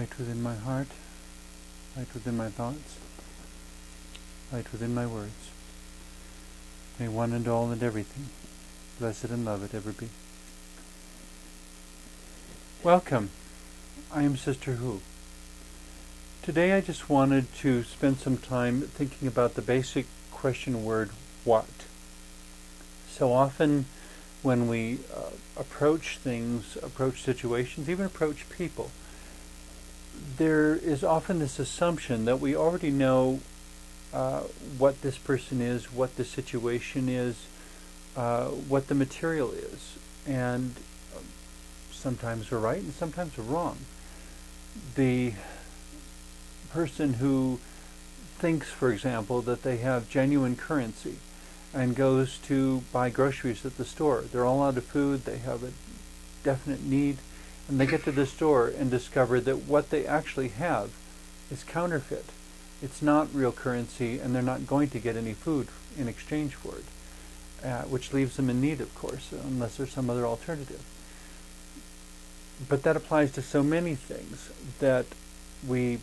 light within my heart, light within my thoughts, light within my words. May one and all and everything, blessed and loved, ever be. Welcome. I am Sister Who. Today I just wanted to spend some time thinking about the basic question word, what? So often when we approach things, approach situations, even approach people, there is often this assumption that we already know what this person is, what the situation is, what the material is. And sometimes we're right and sometimes we're wrong. The person who thinks, for example, that they have genuine currency and goes to buy groceries at the store. They're all out of food, they have a definite need, and they get to the store and discover that what they actually have is counterfeit. It's not real currency, and they're not going to get any food in exchange for it, which leaves them in need, of course, unless there's some other alternative. But that applies to so many things that we,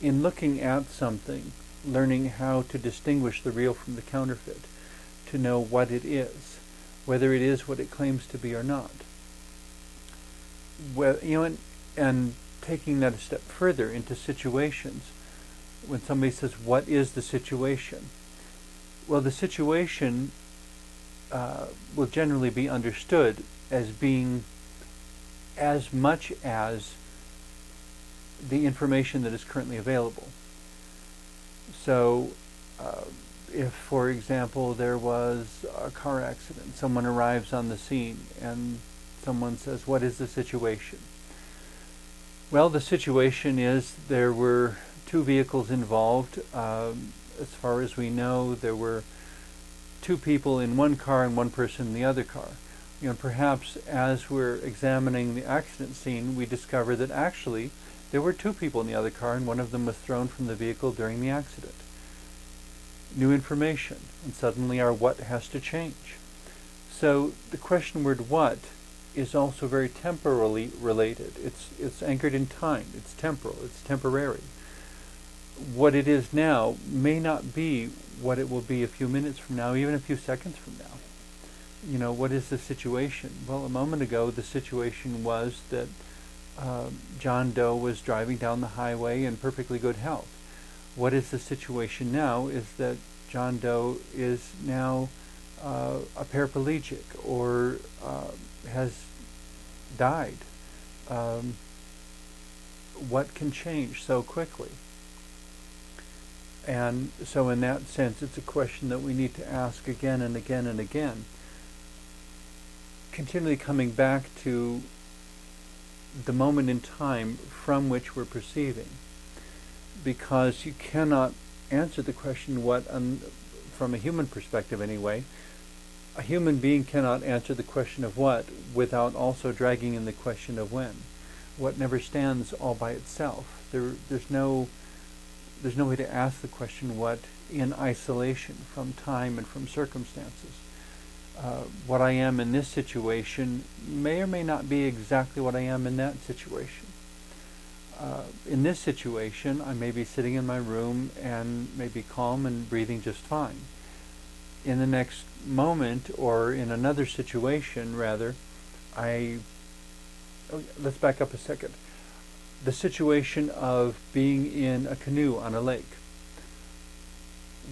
in looking at something, learning how to distinguish the real from the counterfeit, to know what it is, whether it is what it claims to be or not. Well, and taking that a step further into situations, when somebody says, what is the situation? Well, the situation will generally be understood as being as much as the information that is currently available. So if, for example, there was a car accident, someone arrives on the scene and someone says, what is the situation? Well, the situation is there were two vehicles involved. As far as we know, there were two people in one car and one person in the other car. Perhaps as we're examining the accident scene, we discover that actually there were two people in the other car and one of them was thrown from the vehicle during the accident. New information, and suddenly our what has to change. So the question word what is also very temporally related. It's anchored in time, it's temporal, it's temporary. What it is now may not be what it will be a few minutes from now, even a few seconds from now. What is the situation? Well, a moment ago the situation was that John Doe was driving down the highway in perfectly good health. What is the situation now is that John Doe is now a paraplegic or has died. What can change so quickly? And so in that sense, it's a question that we need to ask again and again and again, continually coming back to the moment in time from which we're perceiving, because you cannot answer the question what, from a human perspective anyway. A human being cannot answer the question of what without also dragging in the question of when. What never stands all by itself. There's no way to ask the question what in isolation from time and from circumstances. What I am in this situation may or may not be exactly what I am in that situation. In this situation, I may be sitting in my room and may be calm and breathing just fine. In the next moment, or in another situation, rather, let's back up a second. The situation of being in a canoe on a lake.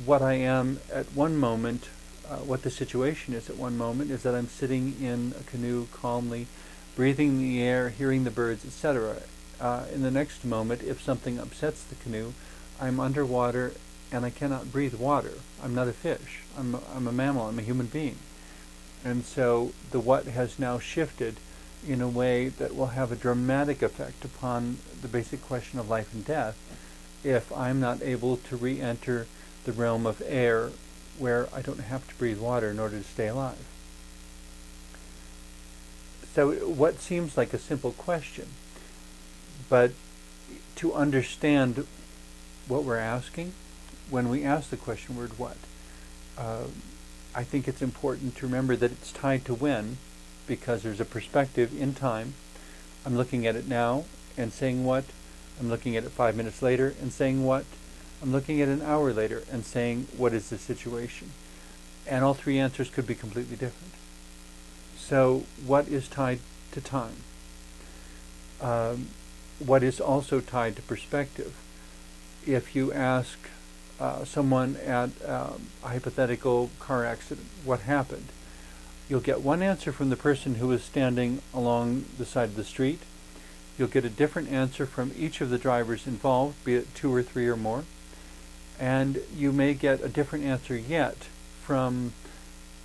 What I am at one moment, what the situation is at one moment, is that I'm sitting in a canoe calmly, breathing the air, hearing the birds, etc. In the next moment, if something upsets the canoe, I'm underwater and I cannot breathe water. I'm not a fish. I'm a mammal. I'm a human being. And so the what has now shifted in a way that will have a dramatic effect upon the basic question of life and death if I'm not able to re-enter the realm of air where I don't have to breathe water in order to stay alive. So what seems like a simple question, but to understand what we're asking, when we ask the question word what, I think it's important to remember that it's tied to when, because there's a perspective in time. I'm looking at it now, and saying what, I'm looking at it 5 minutes later and saying what, I'm looking at an hour later and saying what is the situation. And all three answers could be completely different. So what is tied to time? What is also tied to perspective? If you ask someone at a hypothetical car accident, what happened? You'll get one answer from the person who is standing along the side of the street. You'll get a different answer from each of the drivers involved, be it 2 or 3 or more. And you may get a different answer yet from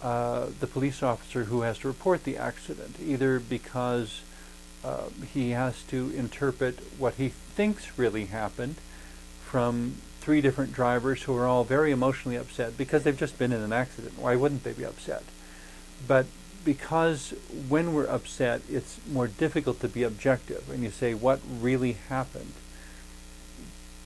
the police officer who has to report the accident, either because he has to interpret what he thinks really happened from 3 different drivers who are all very emotionally upset because they've just been in an accident. Why wouldn't they be upset? But because when we're upset, it's more difficult to be objective, and you say, what really happened?